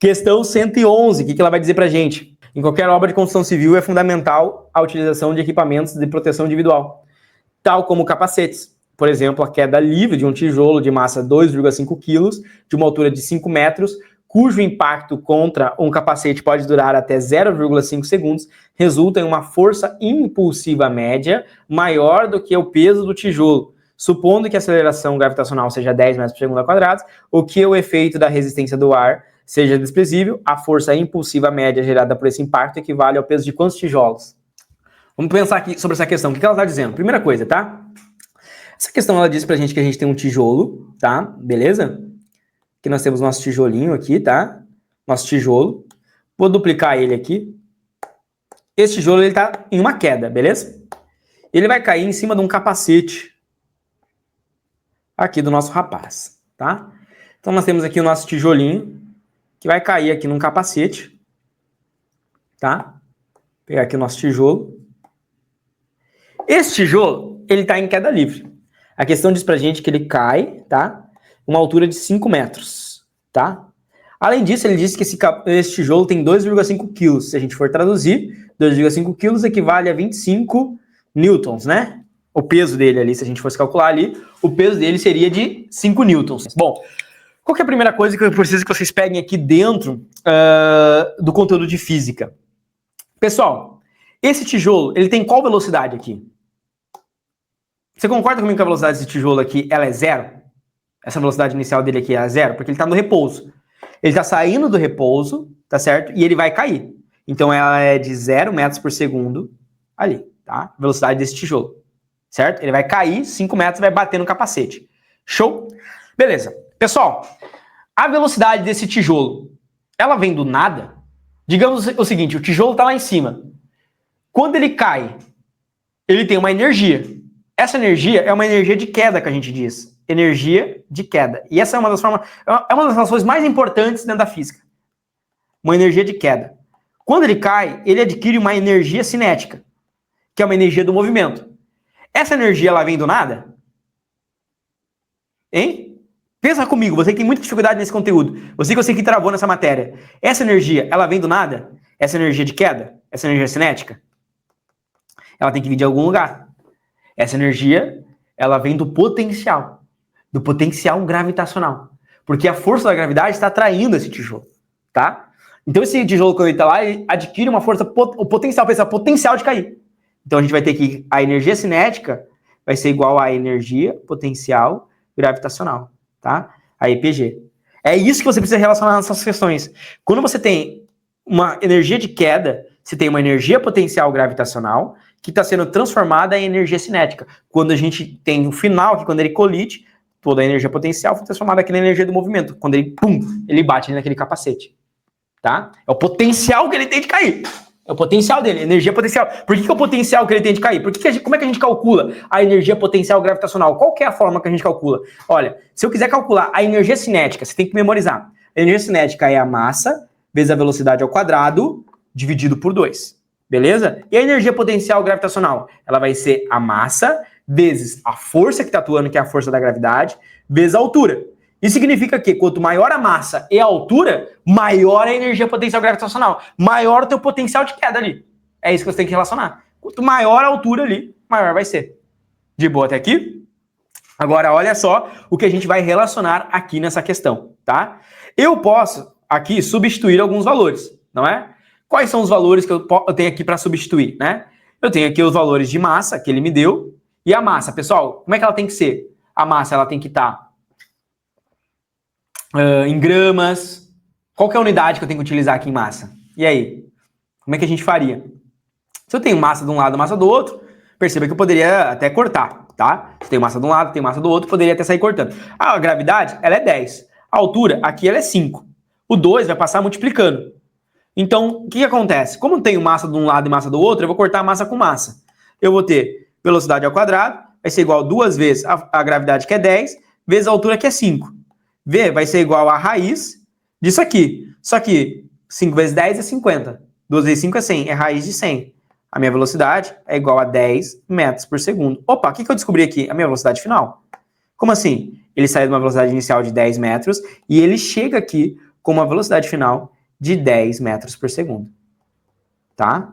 Questão 111, o que ela vai dizer pra gente? Em qualquer obra de construção civil é fundamental a utilização de equipamentos de proteção individual, tal como capacetes. Por exemplo, a queda livre de um tijolo de massa 2,5 kg, de uma altura de 5 metros, cujo impacto contra um capacete pode durar até 0,5 segundos, resulta em uma força impulsiva média maior do que o peso do tijolo, supondo que a aceleração gravitacional seja 10 metros por segundo ao quadrado, o que o efeito da resistência do ar seja desprezível, a força impulsiva média gerada por esse impacto equivale ao peso de quantos tijolos? Vamos pensar aqui sobre essa questão. O que ela está dizendo? Primeira coisa, tá? Essa questão ela diz pra gente que a gente tem um tijolo, tá? Beleza? Aqui nós temos nosso tijolinho aqui, tá? Nosso tijolo. Vou duplicar ele aqui. Esse tijolo, ele tá em uma queda, beleza? Ele vai cair em cima de um capacete aqui do nosso rapaz, tá? Então nós temos aqui o nosso tijolinho, que vai cair aqui num capacete, tá? Vou pegar aqui o nosso tijolo. Esse tijolo, ele tá em queda livre. A questão diz pra gente que ele cai, tá? Uma altura de 5 metros, tá? Além disso, ele disse que esse tijolo tem 2,5 kg. Se a gente for traduzir, 2,5 kg equivale a 25 newtons, né? O peso dele ali, se a gente fosse calcular ali, o peso dele seria de 5 newtons. Bom, qual que é a primeira coisa que eu preciso que vocês peguem aqui dentro do conteúdo de física? Pessoal, esse tijolo, ele tem qual velocidade aqui? Você concorda comigo que a velocidade desse tijolo aqui, ela é zero? Essa velocidade inicial dele aqui é zero, porque ele está no repouso. Ele está saindo do repouso, tá certo? E ele vai cair. Então ela é de 0 metros por segundo ali, tá? Velocidade desse tijolo, certo? Ele vai cair 5 metros e vai bater no capacete. Show? Beleza. Pessoal, a velocidade desse tijolo, ela vem do nada? Digamos o seguinte, o tijolo está lá em cima. Quando ele cai, ele tem uma energia. Essa energia é uma energia de queda que a gente diz. Energia de queda. E essa é uma das relações mais importantes dentro da física. Uma energia de queda. Quando ele cai, ele adquire uma energia cinética, que é uma energia do movimento. Essa energia, ela vem do nada? Hein? Pensa comigo, você que tem muita dificuldade nesse conteúdo. Você que travou nessa matéria. Essa energia, ela vem do nada? Essa energia de queda? Essa energia cinética? Ela tem que vir de algum lugar. Essa energia, ela vem do potencial gravitacional. Porque a força da gravidade está atraindo esse tijolo, tá? Então esse tijolo, quando ele está lá, ele adquire uma força, o potencial de cair. Então a gente vai ter que a energia cinética vai ser igual à energia potencial gravitacional, tá? A EPG. É isso que você precisa relacionar nessas questões. Quando você tem uma energia de queda, você tem uma energia potencial gravitacional que está sendo transformada em energia cinética. Quando a gente tem o final, que quando ele colide, toda a energia potencial foi transformada aqui na energia do movimento. Quando ele, ele bate naquele capacete. Tá? É o potencial que ele tem de cair. É o potencial dele, energia potencial. Por que é o potencial que ele tem de cair? Como é que a gente calcula a energia potencial gravitacional? Qual que é a forma que a gente calcula? Olha, se eu quiser calcular a energia cinética, você tem que memorizar. A energia cinética é a massa vezes a velocidade ao quadrado dividido por 2. Beleza? E a energia potencial gravitacional? Ela vai ser a massa vezes a força que está atuando, que é a força da gravidade, vezes a altura. Isso significa que quanto maior a massa e a altura, maior a energia potencial gravitacional. Maior o teu potencial de queda ali. É isso que você tem que relacionar. Quanto maior a altura ali, maior vai ser. De boa até aqui? Agora, olha só o que a gente vai relacionar aqui nessa questão, tá? Eu posso aqui substituir alguns valores, não é? Quais são os valores que eu tenho aqui para substituir, né? Eu tenho aqui os valores de massa que ele me deu. E a massa, pessoal, como é que ela tem que ser? A massa, ela tem que estar em gramas. Qual que é a unidade que eu tenho que utilizar aqui em massa? E aí? Como é que a gente faria? Se eu tenho massa de um lado e massa do outro, perceba que eu poderia até cortar, tá? Se eu tenho massa de um lado, tenho massa do outro, poderia até sair cortando. A gravidade, ela é 10. A altura, aqui, ela é 5. O 2 vai passar multiplicando. Então, o que acontece? Como eu tenho massa de um lado e massa do outro, eu vou cortar a massa com massa. Eu vou ter velocidade ao quadrado, vai ser igual a 2 vezes a gravidade, que é 10, vezes a altura, que é 5. V vai ser igual a raiz disso aqui. Só que 5 vezes 10 é 50. 2 vezes 5 é 100. É raiz de 100. A minha velocidade é igual a 10 metros por segundo. Opa, o que eu descobri aqui? A minha velocidade final. Como assim? Ele saiu de uma velocidade inicial de 10 metros e ele chega aqui com com uma velocidade final de 10 metros por segundo. Tá?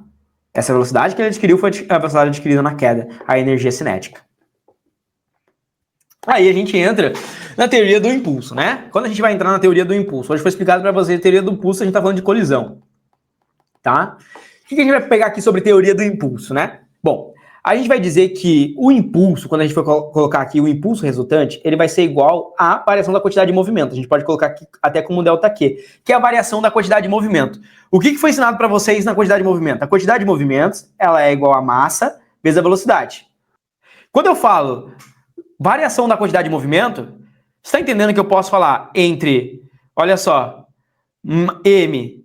Essa velocidade que ele adquiriu foi a velocidade adquirida na queda, a energia cinética. Aí a gente entra na teoria do impulso, né? Quando a gente vai entrar na teoria do impulso, hoje foi explicado para vocês a teoria do impulso, a gente está falando de colisão, tá? O que a gente vai pegar aqui sobre teoria do impulso, né? Bom, a gente vai dizer que o impulso, quando a gente for colocar aqui o impulso resultante, ele vai ser igual à variação da quantidade de movimento. A gente pode colocar aqui até como ΔQ, que é a variação da quantidade de movimento. O que foi ensinado para vocês na quantidade de movimento? A quantidade de movimentos, ela é igual a massa vezes a velocidade. Quando eu falo variação da quantidade de movimento, você está entendendo que eu posso falar entre, olha só, M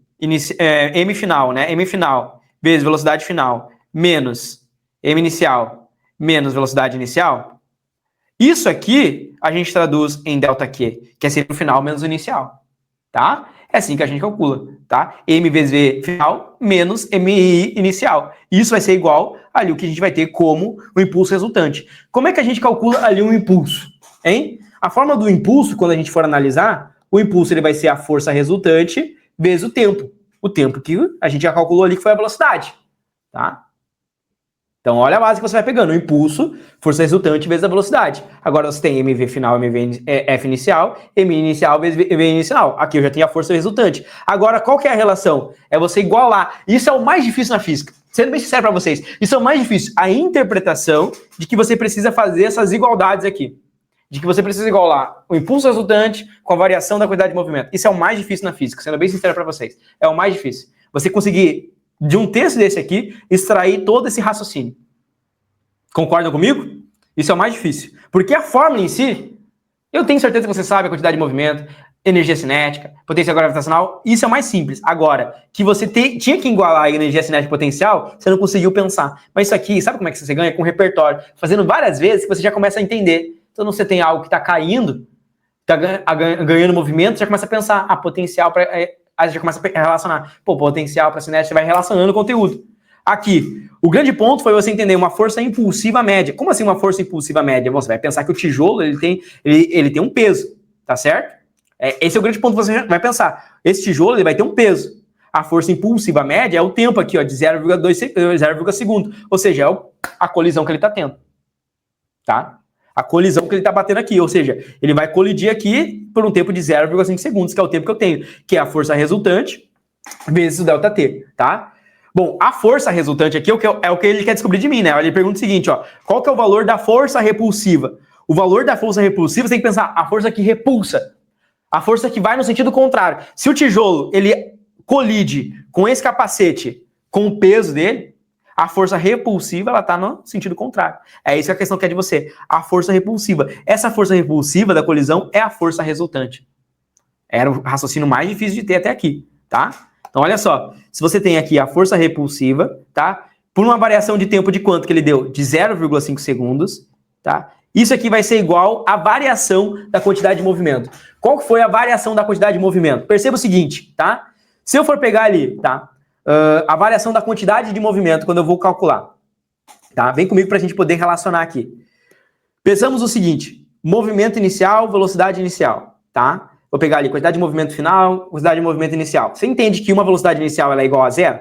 final, né? M final vezes velocidade final menos M inicial menos velocidade inicial? Isso aqui a gente traduz em ΔQ, que é sempre o final menos o inicial, tá? É assim que a gente calcula, tá? M vezes V final menos MI inicial. Isso vai ser igual ali o que a gente vai ter como o impulso resultante. Como é que a gente calcula ali um impulso, hein? A forma do impulso, quando a gente for analisar, o impulso ele vai ser a força resultante vezes o tempo. O tempo que a gente já calculou ali que foi a velocidade, tá? Então, olha a base que você vai pegando. O impulso, força resultante vezes a velocidade. Agora você tem MV final, F inicial, M inicial vezes V inicial. Aqui eu já tenho a força resultante. Agora, qual que é a relação? É você igualar. Isso é o mais difícil na física. Sendo bem sincero para vocês, isso é o mais difícil. A interpretação de que você precisa fazer essas igualdades aqui. De que você precisa igualar o impulso resultante com a variação da quantidade de movimento. Isso é o mais difícil na física, sendo bem sincero para vocês. É o mais difícil. Você conseguir, de um texto desse aqui, extrair todo esse raciocínio. Concordam comigo? Isso é o mais difícil. Porque a fórmula em si, eu tenho certeza que você sabe a quantidade de movimento, energia cinética, potência gravitacional, isso é o mais simples. Agora, que você tinha que igualar a energia cinética e potencial, você não conseguiu pensar. Mas isso aqui, sabe como é que você ganha? Com repertório. Fazendo várias vezes que você já começa a entender. Então, você tem algo que está caindo, está ganhando movimento, você já começa a pensar, potencial para... Aí você já começa a relacionar. Pô, potencial para cinética, você vai relacionando o conteúdo. Aqui, o grande ponto foi você entender uma força impulsiva média. Como assim uma força impulsiva média? Você vai pensar que o tijolo ele tem um peso, tá certo? Esse é o grande ponto que você vai pensar. Esse tijolo ele vai ter um peso. A força impulsiva média é o tempo aqui, ó, de 0,2 segundo. Ou seja, é a colisão que ele está tendo. Tá? A colisão que ele está batendo aqui. Ou seja, ele vai colidir aqui por um tempo de 0,5 segundos, que é o tempo que eu tenho, que é a força resultante vezes o ΔT, tá? Bom, a força resultante aqui é o que ele quer descobrir de mim, né? Ele pergunta o seguinte, ó, qual que é o valor da força repulsiva? O valor da força repulsiva, você tem que pensar, a força que repulsa, a força que vai no sentido contrário. Se o tijolo, ele colide com esse capacete, com o peso dele, a força repulsiva, ela tá no sentido contrário. É isso que a questão quer de você, a força repulsiva. Essa força repulsiva da colisão é a força resultante. Era o raciocínio mais difícil de ter até aqui, tá? Então, olha só, se você tem aqui a força repulsiva, tá? Por uma variação de tempo de quanto que ele deu? De 0,5 segundos, tá? Isso aqui vai ser igual à variação da quantidade de movimento. Qual que foi a variação da quantidade de movimento? Perceba o seguinte, tá? Se eu for pegar ali, tá? A variação da quantidade de movimento, quando eu vou calcular, tá? Vem comigo para a gente poder relacionar aqui. Pensamos o seguinte, movimento inicial, velocidade inicial, tá? Vou pegar ali quantidade de movimento final, velocidade de movimento inicial. Você entende que uma velocidade inicial ela é igual a 0?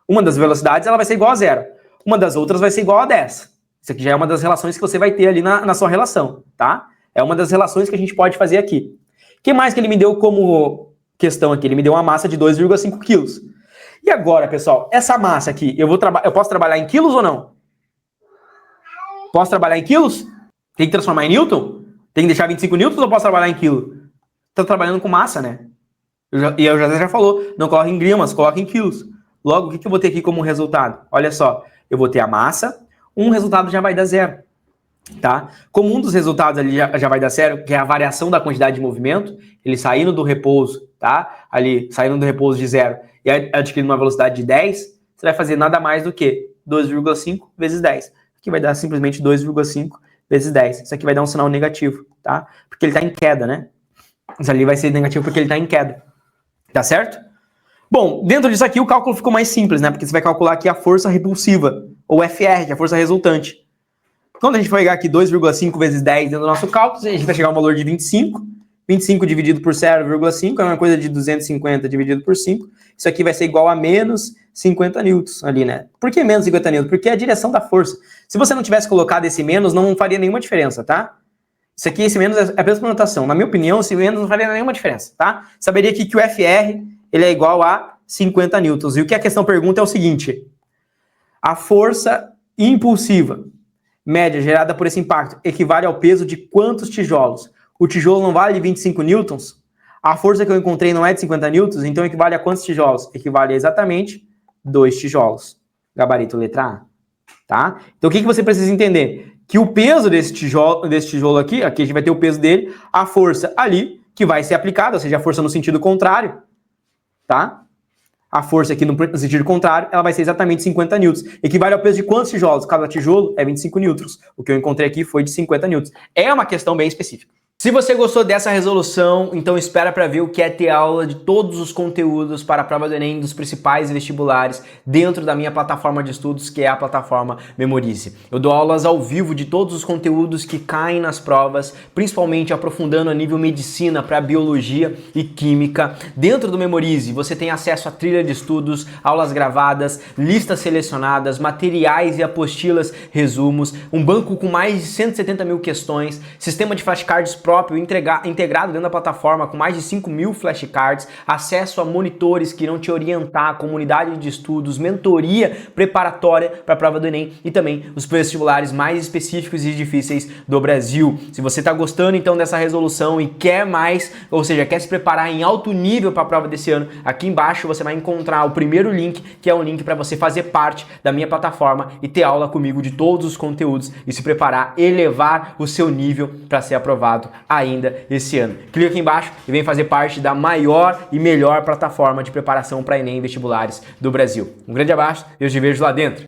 Uma das velocidades ela vai ser igual a 0. Uma das outras vai ser igual a 10. Isso aqui já é uma das relações que você vai ter ali na sua relação, tá? É uma das relações que a gente pode fazer aqui. O que mais que ele me deu como questão aqui? Ele me deu uma massa de 2,5 quilos. E agora, pessoal, essa massa aqui, eu posso trabalhar em quilos ou não? Posso trabalhar em quilos? Tem que transformar em newton? Tem que deixar 25 newtons ou posso trabalhar em quilo? Tô trabalhando com massa, né? E eu já falou, não coloca em gramas, coloca em quilos. Logo, o que eu vou ter aqui como resultado? Olha só, eu vou ter a massa, um resultado já vai dar 0, tá? Como um dos resultados ali já vai dar 0, que é a variação da quantidade de movimento, ele saindo do repouso, tá? Ali, saindo do repouso de 0 e adquirindo uma velocidade de 10, você vai fazer nada mais do que 2,5 vezes 10. Aqui vai dar simplesmente 2,5 vezes 10. Isso aqui vai dar um sinal negativo, tá? Porque ele está em queda, né? Isso ali vai ser negativo porque ele está em queda. Tá certo? Bom, dentro disso aqui o cálculo ficou mais simples, né? Porque você vai calcular aqui a força repulsiva, ou FR, que é a força resultante. Quando a gente for pegar aqui 2,5 vezes 10 dentro do nosso cálculo, a gente vai chegar a um valor de 25, 25 dividido por 0,5 é uma coisa de 250 dividido por 5. Isso aqui vai ser igual a menos 50 newtons ali, né? Por que menos 50 newtons? Porque é a direção da força. Se você não tivesse colocado esse menos, não faria nenhuma diferença, tá? Isso aqui, esse menos é apenas uma notação. Na minha opinião, esse menos não faria nenhuma diferença, tá? Saberia que o FR ele é igual a 50 newtons. E o que a questão pergunta é o seguinte: a força impulsiva média gerada por esse impacto equivale ao peso de quantos tijolos? O tijolo não vale 25 newtons? A força que eu encontrei não é de 50 newtons, então equivale a quantos tijolos? Equivale a exatamente 2 tijolos. Gabarito letra A. Tá? Então o que você precisa entender? Que o peso desse tijolo aqui a gente vai ter o peso dele, a força ali, que vai ser aplicada, ou seja, a força no sentido contrário, tá? A força aqui no sentido contrário, ela vai ser exatamente 50 newtons. Equivale ao peso de quantos tijolos? Cada tijolo é 25 newtons. O que eu encontrei aqui foi de 50 newtons. É uma questão bem específica. Se você gostou dessa resolução, então espera para ver o que é ter aula de todos os conteúdos para a prova do Enem dos principais vestibulares dentro da minha plataforma de estudos, que é a plataforma Memorize. Eu dou aulas ao vivo de todos os conteúdos que caem nas provas, principalmente aprofundando a nível medicina para biologia e química. Dentro do Memorize, você tem acesso a trilha de estudos, aulas gravadas, listas selecionadas, materiais e apostilas, resumos, um banco com mais de 170 mil questões, sistema de flashcards próprio integrado dentro da plataforma com mais de 5.000 flashcards, acesso a monitores que irão te orientar, comunidade de estudos, mentoria preparatória para a prova do Enem e também os vestibulares mais específicos e difíceis do Brasil. Se você está gostando então dessa resolução e quer mais, ou seja, quer se preparar em alto nível para a prova desse ano, aqui embaixo você vai encontrar o primeiro link, que é um link para você fazer parte da minha plataforma e ter aula comigo de todos os conteúdos e se preparar, elevar o seu nível para ser aprovado ainda esse ano. Clica aqui embaixo e vem fazer parte da maior e melhor plataforma de preparação para Enem e vestibulares do Brasil. Um grande abraço e eu te vejo lá dentro.